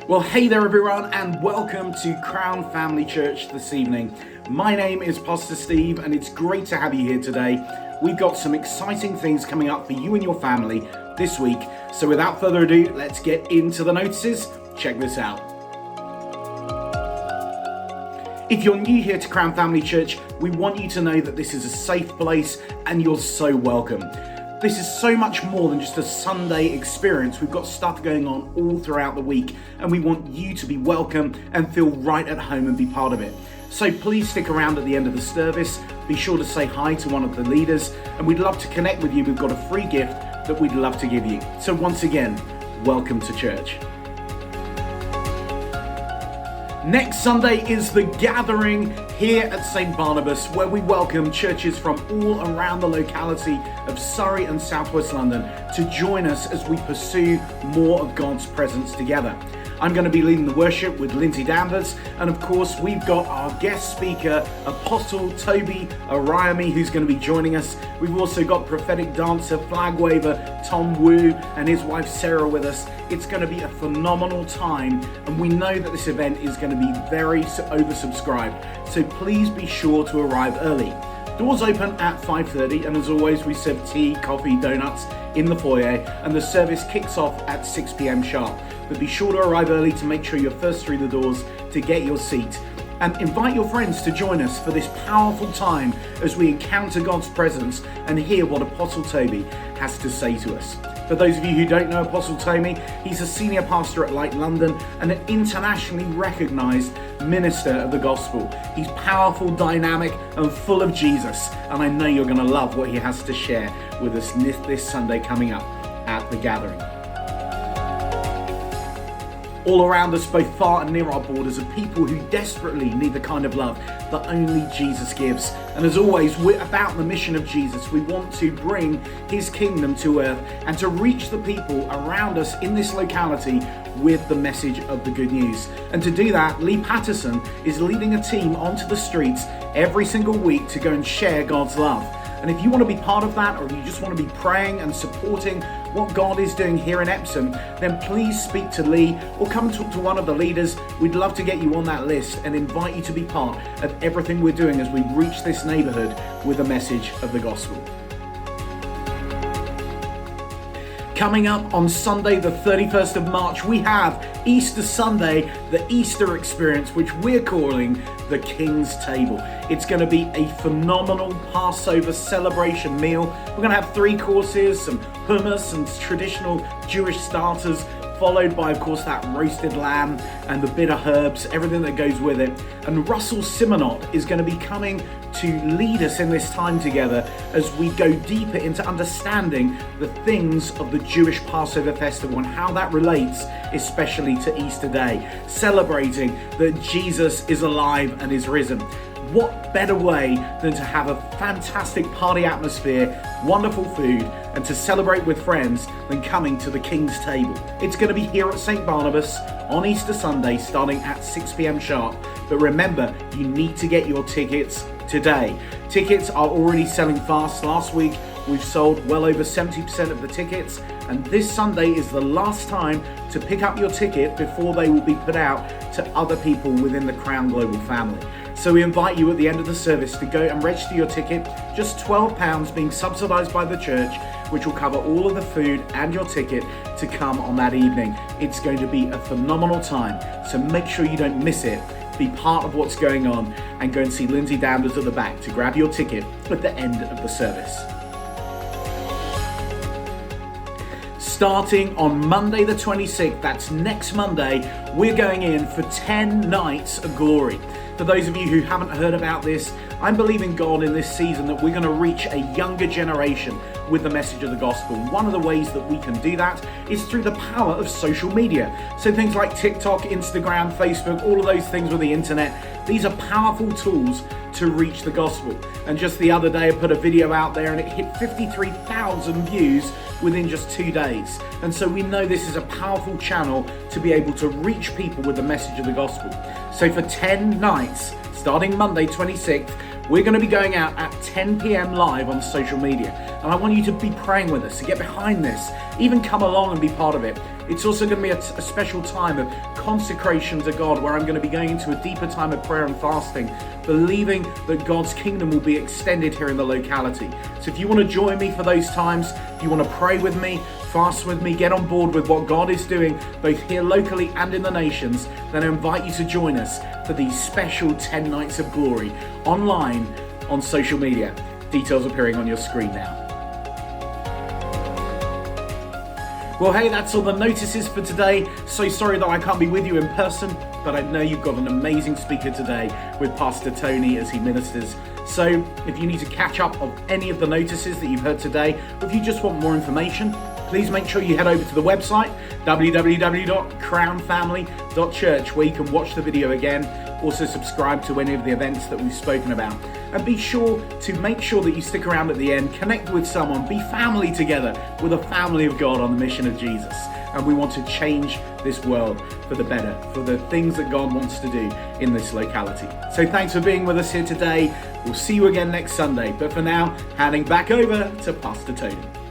Well, hey there everyone, and welcome to Crown Family Church this evening. My name is Pastor Steve, and it's great to have you here today. We've got some exciting things coming up for you and your family this week. So without further ado, let's get into the notices. Check this out. If you're new here to Crown Family Church, we want you to know that this is a safe place and you're so welcome. This is so much more than just a Sunday experience. We've got stuff going on all throughout the week, and we want you to be welcome and feel right at home and be part of it. So please stick around at the end of the service. Be sure to say hi to one of the leaders, and we'd love to connect with you. We've got a free gift that we'd love to give you. So once again, welcome to church. Next Sunday is the gathering here at St. Barnabas, where we welcome churches from all around the locality of Surrey and Southwest London to join us as we pursue more of God's presence together. I'm going to be leading the worship with Lindsay Danvers, and of course we've got our guest speaker, Apostle Toby Ariami, who's going to be joining us. We've also got prophetic dancer, flag waver Tom Wu and his wife Sarah with us. It's going to be a phenomenal time, and we know that this event is going to be very oversubscribed, so please be sure to arrive early. Doors open at 5:30, and as always we serve tea, coffee, donuts in the foyer, and the service kicks off at 6 p.m. sharp. But be sure to arrive early to make sure you're first through the doors to get your seat. And invite your friends to join us for this powerful time as we encounter God's presence and hear what Apostle Toby has to say to us. For those of you who don't know Apostle Toby, he's a senior pastor at Light London and an internationally recognised minister of the gospel. He's powerful, dynamic and full of Jesus, and I know you're going to love what he has to share with us this Sunday coming up at the gathering. All around us, both far and near our borders, are people who desperately need the kind of love that only Jesus gives. And as always, we're about the mission of Jesus. We want to bring his kingdom to earth and to reach the people around us in this locality with the message of the good news. And to do that, Lee Patterson is leading a team onto the streets every single week to go and share God's love. And if you want to be part of that, or if you just want to be praying and supporting what God is doing here in Epsom, then please speak to Lee or come talk to one of the leaders. We'd love to get you on that list and invite you to be part of everything we're doing as we reach this neighbourhood with the message of the gospel. Coming up on Sunday, the 31st of March, we have Easter Sunday, the Easter experience, which we're calling the King's Table. It's going to be a phenomenal Passover celebration meal. We're going to have 3 courses, some hummus, some traditional Jewish starters, followed by, of course, that roasted lamb and the bitter herbs, everything that goes with it. And Russell Simonot is going to be coming to lead us in this time together as we go deeper into understanding the things of the Jewish Passover festival and how that relates especially to Easter Day, celebrating that Jesus is alive and is risen. What better way than to have a fantastic party atmosphere, wonderful food, and to celebrate with friends than coming to the King's Table. It's going to be here at St. Barnabas on Easter Sunday starting at 6 p.m. sharp. But remember, you need to get your tickets today. Tickets are already selling fast. Last week, we've sold well over 70% of the tickets, and this Sunday is the last time to pick up your ticket before they will be put out to other people within the Crown Global family. So we invite you at the end of the service to go and register your ticket, just £12 being subsidised by the church, which will cover all of the food and your ticket to come on that evening. It's going to be a phenomenal time, so make sure you don't miss it. Be part of what's going on and go and see Lindsay Danvers at the back to grab your ticket at the end of the service. Starting on Monday the 26th, that's next Monday, we're going in for 10 nights of glory. For those of you who haven't heard about this, I'm believing God in this season that we're going to reach a younger generation with the message of the gospel. One of the ways that we can do that is through the power of social media. So things like TikTok, Instagram, Facebook, all of those things with the internet, these are powerful tools to reach the gospel. And just the other day I put a video out there and it hit 53,000 views within just 2 days. And so we know this is a powerful channel to be able to reach people with the message of the gospel. So for 10 nights, starting Monday 26th, we're going to be going out at 10 p.m. live on social media. And I want you to be praying with us, to get behind this, even come along and be part of it. It's also going to be a special time of consecration to God, where I'm going to be going into a deeper time of prayer and fasting, believing that God's kingdom will be extended here in the locality. So if you want to join me for those times, if you want to pray with me, fast with me, get on board with what God is doing, both here locally and in the nations, then I invite you to join us for these special 10 nights of glory online on social media. Details appearing on your screen now. Well, hey, that's all the notices for today. So sorry that I can't be with you in person, but I know you've got an amazing speaker today with Pastor Tony as he ministers. So if you need to catch up on any of the notices that you've heard today, or if you just want more information, please make sure you head over to the website, www.crownfamily.church, where you can watch the video again, also subscribe to any of the events that we've spoken about. And be sure to make sure that you stick around at the end, connect with someone, be family together with a family of God on the mission of Jesus. And we want to change this world for the better, for the things that God wants to do in this locality. So thanks for being with us here today. We'll see you again next Sunday. But for now, handing back over to Pastor Tony.